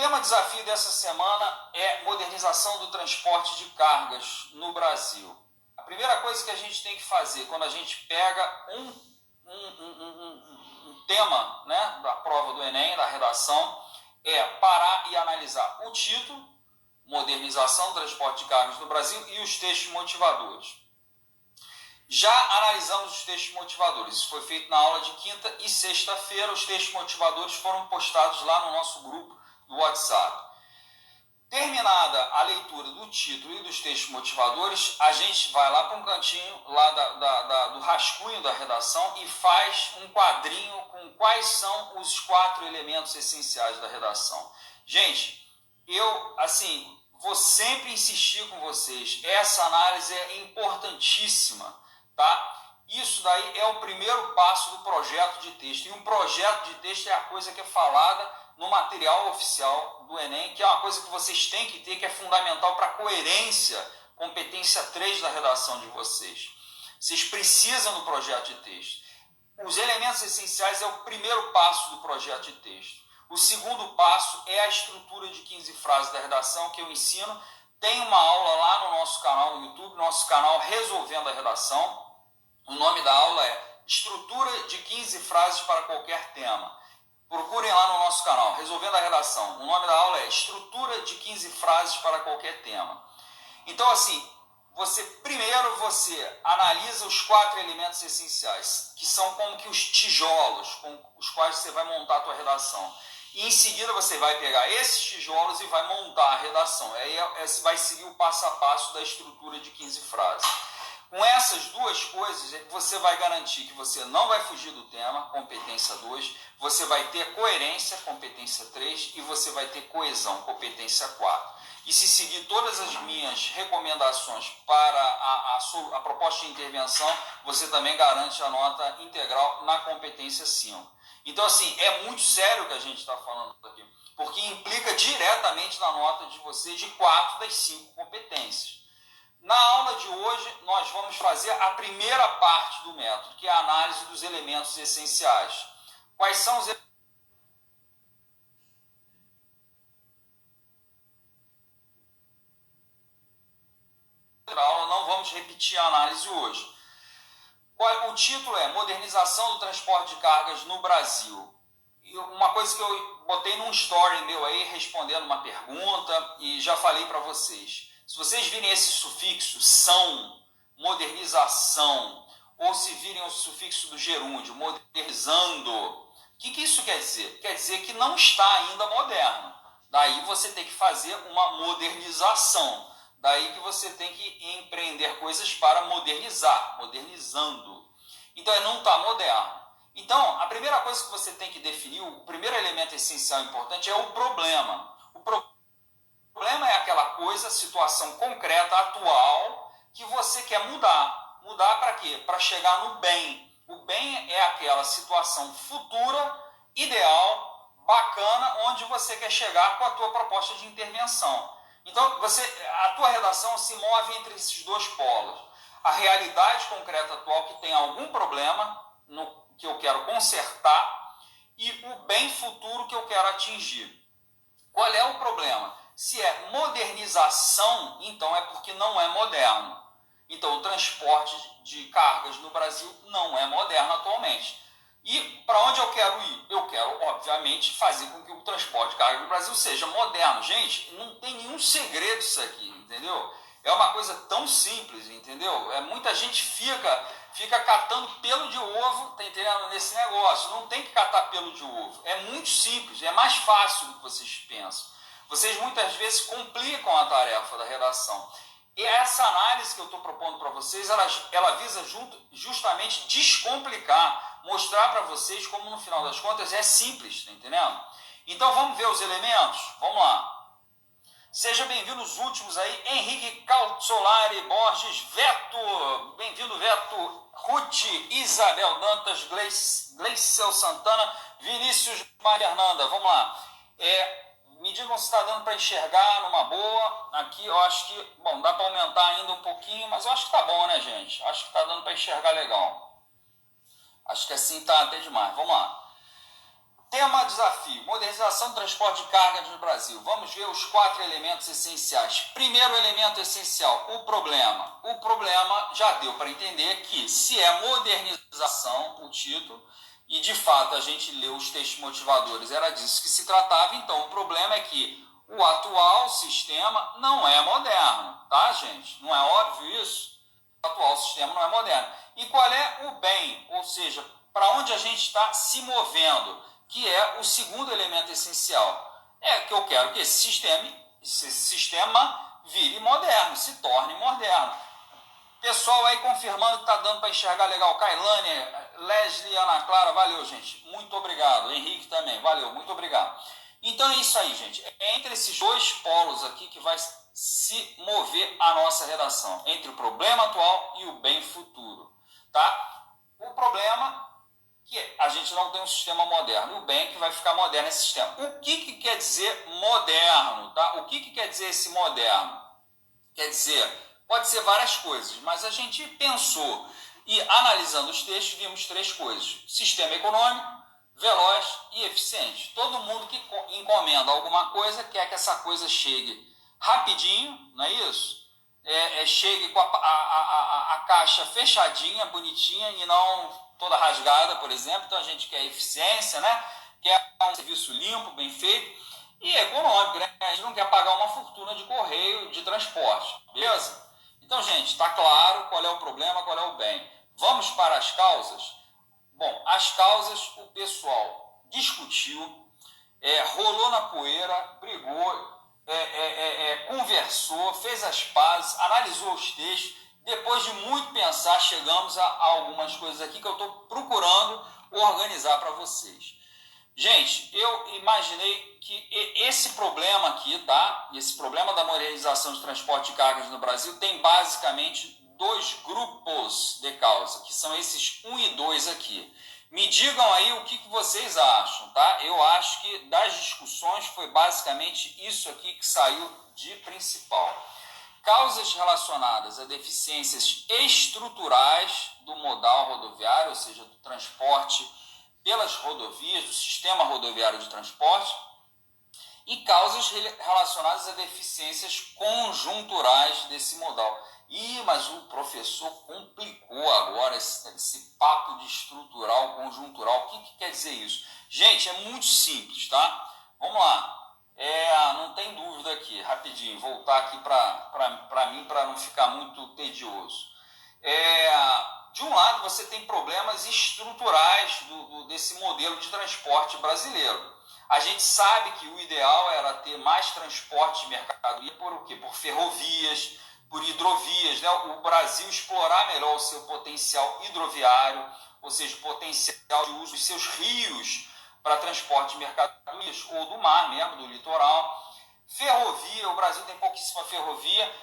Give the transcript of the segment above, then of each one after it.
tema desafio dessa semana é modernização do transporte de cargas no Brasil. A primeira coisa que a gente tem que fazer quando a gente pega um tema, né, da prova do Enem, da redação, é parar e analisar o título, modernização do transporte de cargas no Brasil, e os textos motivadores. Já analisamos os textos motivadores, isso foi feito na aula de quinta e sexta-feira. Os textos motivadores foram postados lá no nosso grupo do WhatsApp. Terminada a leitura do título e dos textos motivadores, a gente vai lá para um cantinho lá do rascunho da redação e faz um quadrinho com quais são os 4 elementos essenciais da redação. Gente, eu, vou sempre insistir com vocês, essa análise é importantíssima, tá? Isso daí é o primeiro passo do projeto de texto, e um projeto de texto é a coisa que é falada no material oficial do Enem, que é uma coisa que vocês têm que ter, que é fundamental para a coerência, competência 3 da redação de vocês. Vocês precisam do projeto de texto. Os elementos essenciais é o primeiro passo do projeto de texto. O segundo passo é a estrutura de 15 frases da redação, que eu ensino. Tem uma aula lá no nosso canal no YouTube, nosso canal Resolvendo a Redação. O nome da aula é Estrutura de 15 frases para qualquer tema. Procurem lá no nosso canal, Resolvendo a Redação. O nome da aula é Estrutura de 15 frases para qualquer tema. Então, primeiro você analisa os 4 elementos essenciais, que são como que os tijolos com os quais você vai montar a tua redação. E em seguida você vai pegar esses tijolos e vai montar a redação. Aí vai seguir o passo a passo da estrutura de 15 frases. Com essas duas coisas, você vai garantir que você não vai fugir do tema, competência 2, você vai ter coerência, competência 3, e você vai ter coesão, competência 4. E se seguir todas as minhas recomendações para a proposta de intervenção, você também garante a nota integral na competência 5. Então, é muito sério o que a gente está falando aqui, porque implica diretamente na nota de você de 4 das 5 competências. Na aula de hoje, nós vamos fazer a primeira parte do método, que é a análise dos elementos essenciais. Quais são os elementos? Não vamos repetir a análise hoje. O título é Modernização do Transporte de Cargas no Brasil. E uma coisa que eu botei num story meu aí, respondendo uma pergunta, e já falei para vocês. Se vocês virem esse sufixo, são, modernização, ou se virem o sufixo do gerúndio, modernizando, o que isso quer dizer? Quer dizer que não está ainda moderno. Daí você tem que fazer uma modernização. Daí que você tem que empreender coisas para modernizar, modernizando. Então, não está moderno. Então, a primeira coisa que você tem que definir, o primeiro elemento essencial importante é o problema. O problema é aquela coisa, situação concreta, atual, que você quer mudar. Mudar para quê? Para chegar no bem. O bem é aquela situação futura, ideal, bacana, onde você quer chegar com a tua proposta de intervenção. Então, a tua redação se move entre esses dois polos. A realidade concreta atual, que tem algum problema que eu quero consertar, e o bem futuro que eu quero atingir. Qual é o problema? Se é modernização, então é porque não é moderno. Então, o transporte de cargas no Brasil não é moderno atualmente. E para onde eu quero ir? Eu quero, obviamente, fazer com que o transporte de cargas no Brasil seja moderno. Gente, não tem nenhum segredo isso aqui, entendeu? É uma coisa tão simples, entendeu? Muita gente fica catando pelo de ovo, tá entendendo? Nesse negócio. Não tem que catar pelo de ovo. É muito simples, é mais fácil do que vocês pensam. Vocês muitas vezes complicam a tarefa da redação. E essa análise que eu estou propondo para vocês, ela visa justamente descomplicar, mostrar para vocês como no final das contas é simples, tá entendendo? Então vamos ver os elementos? Vamos lá. Seja bem-vindo os últimos aí, Henrique Calzolari Borges, Veto, bem-vindo Veto, Ruth, Isabel Dantas, Gleicel Santana, Vinícius Maria Fernanda, vamos lá. Me digam se está dando para enxergar numa boa. Aqui eu acho que, dá para aumentar ainda um pouquinho, mas eu acho que tá bom, né, gente? Acho que está dando para enxergar legal. Acho que assim tá até demais. Vamos lá. tema desafio, modernização do transporte de cargas no Brasil. Vamos ver os 4 elementos essenciais. Primeiro elemento essencial, o problema. O problema já deu para entender que se é modernização, o título, e de fato a gente leu os textos motivadores, era disso que se tratava, então o problema é que o atual sistema não é moderno, tá, gente? Não é óbvio isso? O atual sistema não é moderno. E qual é o bem? Ou seja, para onde a gente está se movendo? Que é o segundo elemento essencial. É que eu quero que esse sistema vire moderno, se torne moderno. Pessoal aí confirmando que está dando para enxergar legal. Kailane, Leslie, Ana Clara, valeu, gente. Muito obrigado. Henrique também, valeu, muito obrigado. Então é isso aí, gente. É entre esses 2 polos aqui que vai se mover a nossa redação. Entre o problema atual e o bem futuro. Tá? O problema que a gente não tem um sistema moderno. O bem que vai ficar moderno esse sistema. O que quer dizer moderno? Tá? O que quer dizer esse moderno? Quer dizer, pode ser várias coisas, mas a gente pensou e analisando os textos vimos 3 coisas. Sistema econômico, veloz e eficiente. Todo mundo que encomenda alguma coisa quer que essa coisa chegue rapidinho, não é isso? Chegue com a caixa fechadinha, bonitinha e não toda rasgada, por exemplo. Então a gente quer eficiência, né? Quer um serviço limpo, bem feito e econômico, né? A gente não quer pagar uma fortuna de correio, de transporte, beleza? Então, gente, está claro qual é o problema, qual é o bem. Vamos para as causas? Bom, as causas o pessoal discutiu, rolou na poeira, brigou, conversou, fez as pazes, analisou os textos. Depois de muito pensar, chegamos a algumas coisas aqui que eu estou procurando organizar para vocês. Gente, eu imaginei que esse problema aqui, tá? Esse problema da modernização de transporte de cargas no Brasil tem basicamente 2 grupos de causa, que são esses 1 e 2 aqui. Me digam aí o que vocês acham, tá? Eu acho que das discussões foi basicamente isso aqui que saiu de principal. Causas relacionadas a deficiências estruturais do modal rodoviário, ou seja, do transporte pelas rodovias, do sistema rodoviário de transporte, e causas relacionadas a deficiências conjunturais desse modal. Mas o professor complicou agora esse papo de estrutural, conjuntural. O que quer dizer isso? Gente, é muito simples, tá? Vamos lá. Não tem dúvida aqui, rapidinho, voltar aqui para mim, para não ficar muito tedioso. De um lado, você tem problemas estruturais desse modelo de transporte brasileiro. A gente sabe que o ideal era ter mais transporte de mercadoria por o quê? Por ferrovias, por hidrovias, né? O Brasil explorar melhor o seu potencial hidroviário, ou seja, o potencial de uso dos seus rios para transporte de mercadorias, ou do mar mesmo, do litoral. Ferrovia, o Brasil tem pouquíssima ferrovia.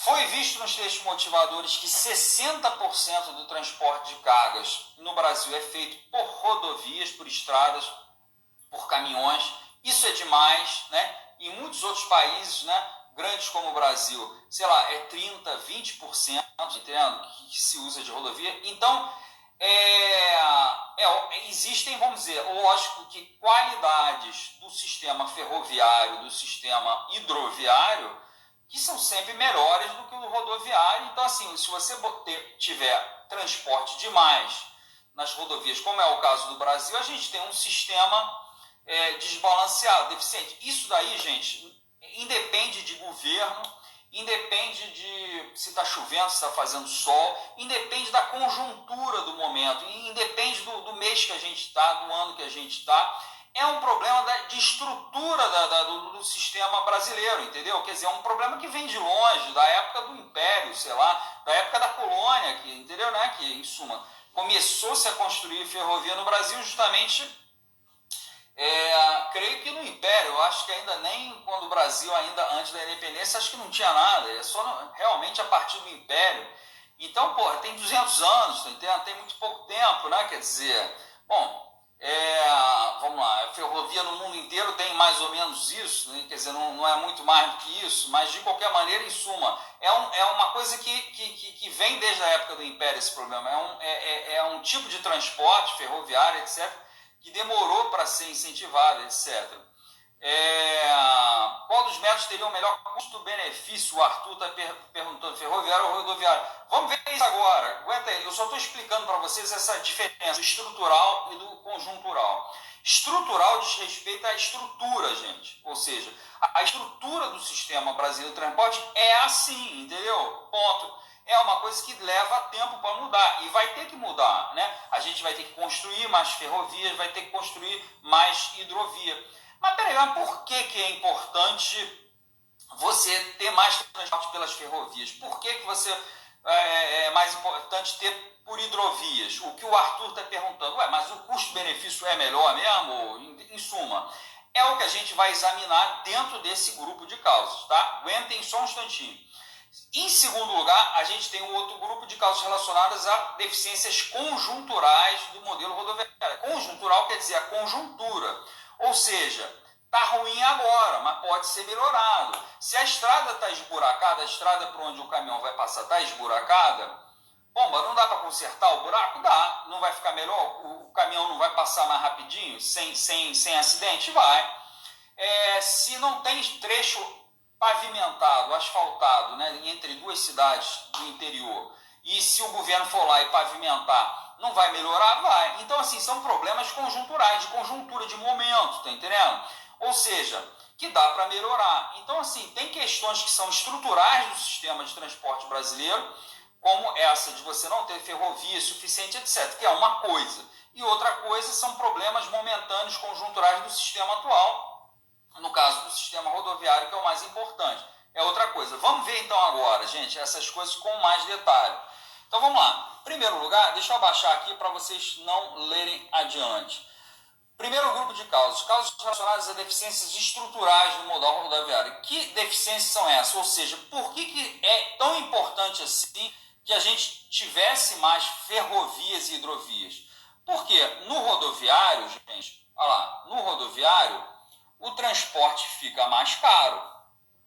Foi visto nos textos motivadores que 60% do transporte de cargas no Brasil é feito por rodovias, por estradas, por caminhões. Isso é demais, né? Em muitos outros países, né, grandes como o Brasil, sei lá, é 30%, 20%, entendendo? Que se usa de rodovia. Então, existem, vamos dizer, lógico que qualidades do sistema ferroviário, do sistema hidroviário, que são sempre melhores do que o rodoviário. Então, assim, se você tiver transporte demais nas rodovias, como é o caso do Brasil, a gente tem um sistema desbalanceado, deficiente. Isso daí, gente, independe de governo, independe de se está chovendo, se está fazendo sol, independe da conjuntura do momento, independe do mês que a gente está, do ano que a gente está. É um problema de estrutura do sistema brasileiro, entendeu? Quer dizer, é um problema que vem de longe, da época do Império, sei lá, da época da colônia, que, entendeu, né? Que, em suma, começou-se a construir ferrovia no Brasil justamente, creio que no Império. Eu acho que ainda nem quando o Brasil, ainda antes da independência, acho que não tinha nada, é só realmente a partir do Império. Então, porra, tem 200 anos, tá entendendo? Tem muito pouco tempo, né? Quer dizer, bom, vamos lá, a ferrovia no mundo inteiro tem mais ou menos isso, né? Quer dizer, não é muito mais do que isso, mas de qualquer maneira, em suma, é uma coisa que vem desde a época do Império, esse problema. É um tipo de transporte ferroviário, etc., que demorou para ser incentivada, etc. Qual dos métodos teria o melhor custo-benefício? O Arthur está perguntando, ferroviário ou rodoviário. Vamos ver isso agora. Aguenta aí, eu só estou explicando para vocês essa diferença estrutural e do conjuntural. Estrutural diz respeito à estrutura, gente. Ou seja, a estrutura do sistema brasileiro de transporte é assim, entendeu? Ponto. É uma coisa que leva tempo para mudar e vai ter que mudar, né? A gente vai ter que construir mais ferrovias, vai ter que construir mais hidrovia. Mas peraí, mas por que é importante você ter mais transporte pelas ferrovias? Por que você é mais importante ter por hidrovias? O que o Arthur está perguntando, mas o custo-benefício é melhor mesmo? Em suma, é o que a gente vai examinar dentro desse grupo de causas, tá? Aguentem só um instantinho. Em segundo lugar, a gente tem um outro grupo de causas relacionadas a deficiências conjunturais do modelo rodoviário. Conjuntural quer dizer a conjuntura, ou seja, está ruim agora, mas pode ser melhorado. Se a estrada está esburacada, a estrada por onde o caminhão vai passar está esburacada, bom, mas não dá para consertar o buraco? Dá. Não vai ficar melhor? O caminhão não vai passar mais rapidinho, sem acidente? Vai. Se não tem trecho pavimentado, asfaltado, né, entre duas cidades do interior, e se o governo for lá e pavimentar, não vai melhorar? Vai. Então, assim, são problemas conjunturais, de conjuntura, de momento, tá entendendo? Ou seja, que dá para melhorar. Então, assim, tem questões que são estruturais do sistema de transporte brasileiro, como essa de você não ter ferrovia suficiente, etc., que é uma coisa. E outra coisa são problemas momentâneos, conjunturais do sistema atual, no caso do sistema rodoviário, que é o mais importante. É outra coisa. Vamos ver então agora, gente, essas coisas com mais detalhe. Então vamos lá. Em primeiro lugar, deixa eu abaixar aqui para vocês não lerem adiante. Primeiro grupo de causas. Causas relacionadas a deficiências estruturais no modal rodoviário. Que deficiências são essas? Ou seja, por que é tão importante assim que a gente tivesse mais ferrovias e hidrovias? Porque no rodoviário, gente, olha lá, no rodoviário, o transporte fica mais caro.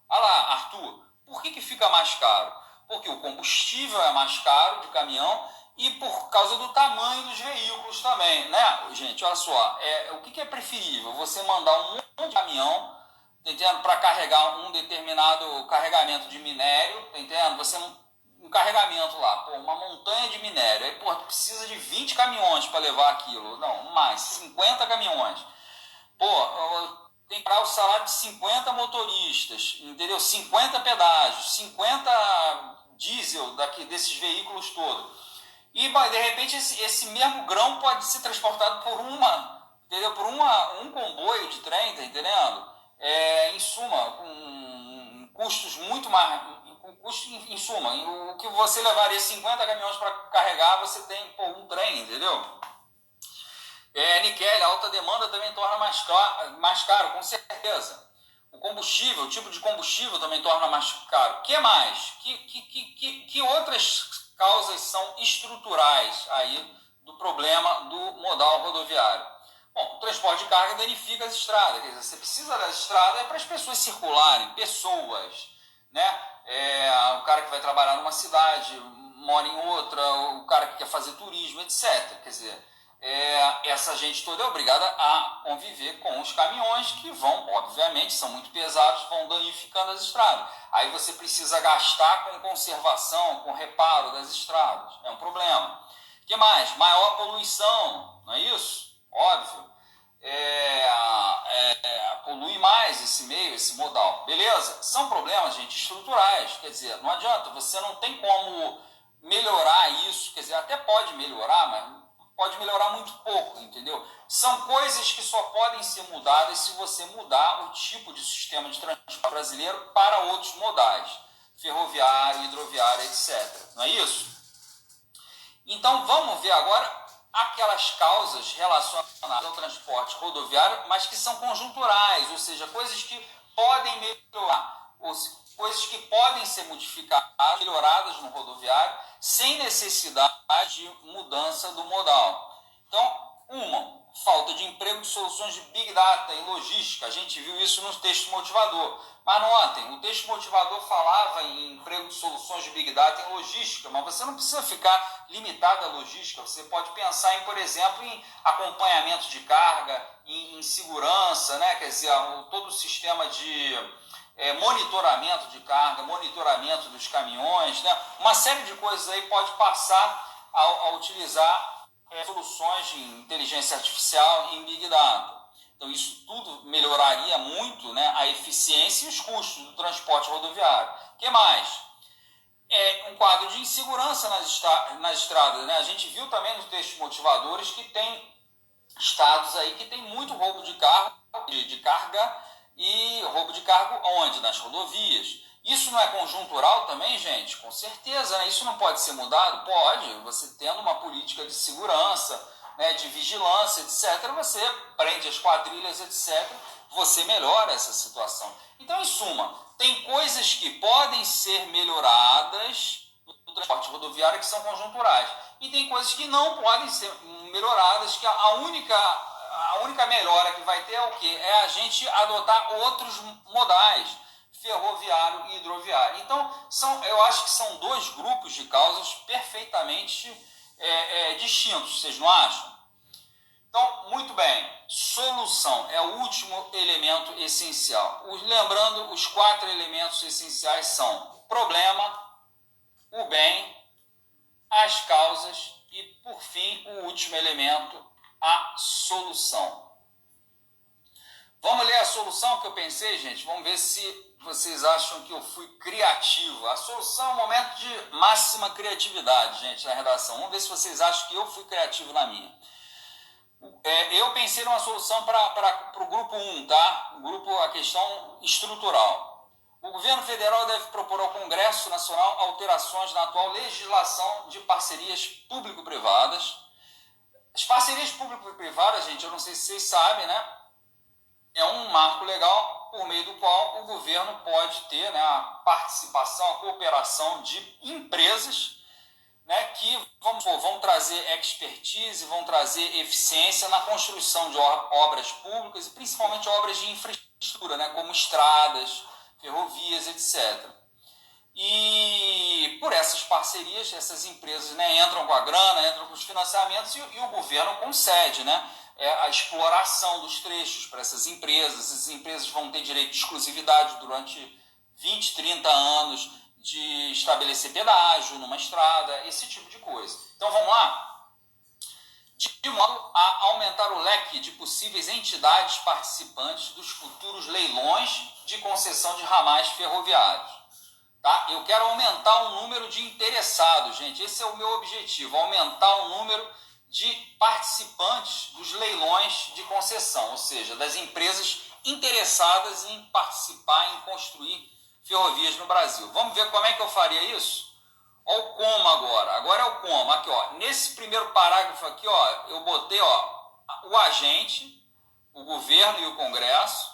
Olha lá, Arthur, por que fica mais caro? Porque o combustível é mais caro de caminhão e por causa do tamanho dos veículos também, né? Gente, olha só, o que é preferível? Você mandar um monte de caminhão, tá entendendo? Para carregar um determinado carregamento de minério, tá entendendo? Você um carregamento lá, uma montanha de minério, aí, tu precisa de 20 caminhões para levar aquilo. Não, mais, 50 caminhões. Tem que pagar o salário de 50 motoristas, entendeu? 50 pedágios, 50 diesel desses veículos todos. E, de repente, esse mesmo grão pode ser transportado por um comboio de trem, tá entendendo? Em suma, com custos muito mais... em suma, o que você levaria 50 caminhões para carregar, você tem um trem, entendeu? Niquel, a alta demanda também torna mais caro, com certeza. O combustível, o tipo de combustível também torna mais caro. O que mais? Que outras causas são estruturais aí do problema do modal rodoviário? Bom, o transporte de carga danifica as estradas. Quer dizer, você precisa das estradas para as pessoas circularem, pessoas, né? O cara que vai trabalhar numa cidade, mora em outra, o cara que quer fazer turismo, etc. Quer dizer, essa gente toda é obrigada a conviver com os caminhões que vão, obviamente, são muito pesados, vão danificando as estradas. Aí você precisa gastar com conservação, com reparo das estradas. É um problema. O que mais? Maior poluição, não é isso? Óbvio. Polui mais esse meio, esse modal. Beleza? São problemas, gente, estruturais. Quer dizer, não adianta, você não tem como melhorar isso. Quer dizer, até pode melhorar, mas pode melhorar muito pouco, entendeu? São coisas que só podem ser mudadas se você mudar o tipo de sistema de transporte brasileiro para outros modais, ferroviário, hidroviário, etc. Não é isso? Então vamos ver agora aquelas causas relacionadas ao transporte rodoviário, mas que são conjunturais, ou seja, coisas que podem melhorar, ou coisas que podem ser modificadas, melhoradas no rodoviário, sem necessidade de mudança do modal. Então, falta de emprego de soluções de Big Data e logística. A gente viu isso no texto motivador. Mas notem, o texto motivador falava em emprego de soluções de Big Data em logística, mas você não precisa ficar limitada a logística. Você pode pensar em, por exemplo, em acompanhamento de carga, em segurança, né? Quer dizer, todo o sistema de monitoramento de carga, monitoramento dos caminhões, né? Uma série de coisas aí pode passar a utilizar soluções de inteligência artificial em Big Data. Então, isso tudo melhoraria muito, né, a eficiência e os custos do transporte rodoviário. O que mais? Um quadro de insegurança nas estradas, né? A gente viu também nos textos motivadores que tem estados aí que tem muito roubo de carga e roubo de cargo onde? Nas rodovias. Isso não é conjuntural também, gente? Com certeza, né? Isso não pode ser mudado? Pode. Você tendo uma política de segurança, né, de vigilância, etc., você prende as quadrilhas, etc., você melhora essa situação. Então, em suma, tem coisas que podem ser melhoradas no transporte rodoviário que são conjunturais. E tem coisas que não podem ser melhoradas, que a única melhora que vai ter é o quê? É a gente adotar outros modais, ferroviário e hidroviário. Então, eu acho que são dois grupos de causas perfeitamente distintos, vocês não acham? Então, muito bem, solução é o último elemento essencial. Lembrando, os 4 elementos essenciais são o problema, o bem, as causas e, por fim, o último elemento, a solução. Vamos ler a solução que eu pensei, gente? Vamos ver se vocês acham que eu fui criativo. A solução é um momento de máxima criatividade, gente, na redação. Vamos ver se vocês acham que eu fui criativo na minha. Eu pensei numa solução para o grupo 1, tá? A questão estrutural. O governo federal deve propor ao Congresso Nacional alterações na atual legislação de parcerias público-privadas. As parcerias público-privadas, gente, eu não sei se vocês sabem, né? É um marco legal por meio do qual o governo pode ter, né, a participação, a cooperação de empresas, né, que vão trazer expertise, vão trazer eficiência na construção de obras públicas e principalmente obras de infraestrutura, né, como estradas, ferrovias, etc. E por essas parcerias, essas empresas, né, entram com a grana, entram com os financiamentos e o governo concede, né, a exploração dos trechos para essas empresas. Essas empresas vão ter direito de exclusividade durante 20, 30 anos de estabelecer pedágio numa estrada, esse tipo de coisa. Então vamos lá? De modo a aumentar o leque de possíveis entidades participantes dos futuros leilões de concessão de ramais ferroviários. Tá? Eu quero aumentar o número de interessados, gente. Esse é o meu objetivo, aumentar o número de participantes dos leilões de concessão, ou seja, das empresas interessadas em participar, em construir ferrovias no Brasil. Vamos ver como é que eu faria isso? Olha o como agora. Agora é o como. Aqui, ó. Nesse primeiro parágrafo aqui, ó, eu botei, ó, o agente, o governo e o Congresso,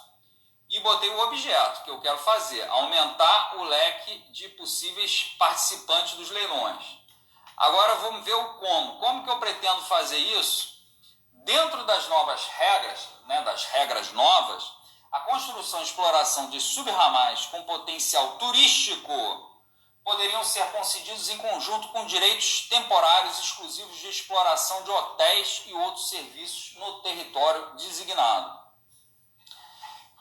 e botei o objeto que eu quero fazer, aumentar o leque de possíveis participantes dos leilões. Agora vamos ver o como. Como que eu pretendo fazer isso? Dentro das novas regras, né, das regras novas, a construção e exploração de subramais com potencial turístico poderiam ser concedidos em conjunto com direitos temporários exclusivos de exploração de hotéis e outros serviços no território designado.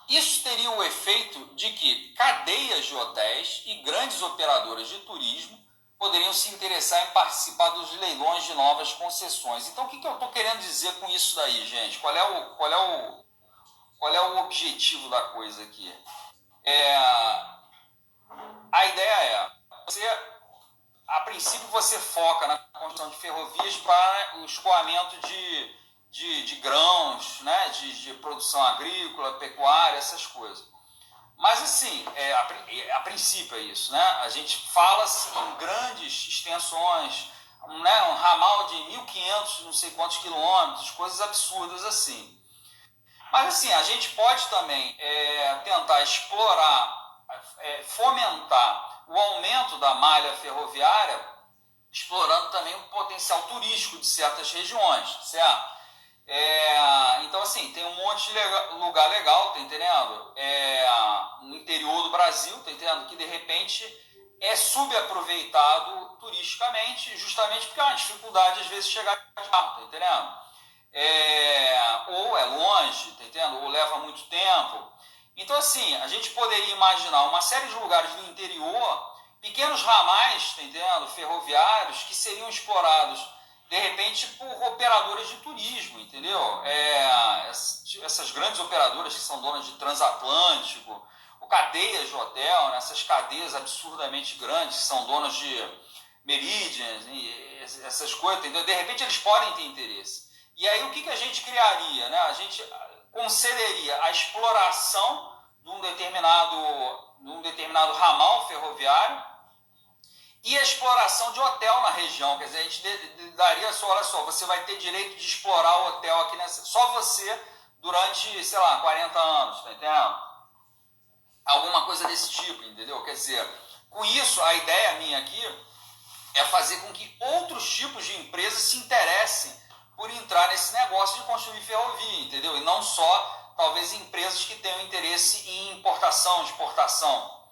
Isso teria o efeito de que cadeias de hotéis e grandes operadoras de turismo poderiam se interessar em participar dos leilões de novas concessões. Então, o que eu estou querendo dizer com isso daí, gente? Qual é o objetivo da coisa aqui? A ideia a princípio, você foca na construção de ferrovias para o escoamento de grãos, né? de produção agrícola, pecuária, essas coisas. Mas, assim, a princípio é isso, né? A gente fala em grandes extensões, né? Um ramal de 1.500, não sei quantos quilômetros, coisas absurdas assim. Mas, assim, a gente pode também tentar explorar, fomentar o aumento da malha ferroviária, explorando também o potencial turístico de certas regiões, certo? Então, assim, tem um monte de lugar legal, tá entendendo? No interior do Brasil, tá entendendo? Que de repente é subaproveitado turisticamente, justamente porque há uma dificuldade às vezes de chegar de carro, tá entendendo? Ou é longe, tá entendendo? Ou leva muito tempo. Então, assim, a gente poderia imaginar uma série de lugares do interior, pequenos ramais, tá entendendo? Ferroviários, que seriam explorados, de repente, por operadoras de turismo, entendeu? Essas grandes operadoras que são donas de transatlântico, ou cadeias de hotel, né? Essas cadeias absurdamente grandes, que são donas de Meridian, essas coisas, entendeu? De repente, eles podem ter interesse. E aí, o que a gente criaria, né? A gente concederia a exploração de um determinado ramal ferroviário e a exploração de hotel na região. Quer dizer, a gente daria só, olha só, você vai ter direito de explorar o hotel aqui nessa, só você durante, sei lá, 40 anos, tá entendendo? Alguma coisa desse tipo, entendeu? Quer dizer, com isso, a ideia minha aqui é fazer com que outros tipos de empresas se interessem por entrar nesse negócio de construir ferrovia, entendeu? E não só, talvez, empresas que tenham interesse em importação, exportação.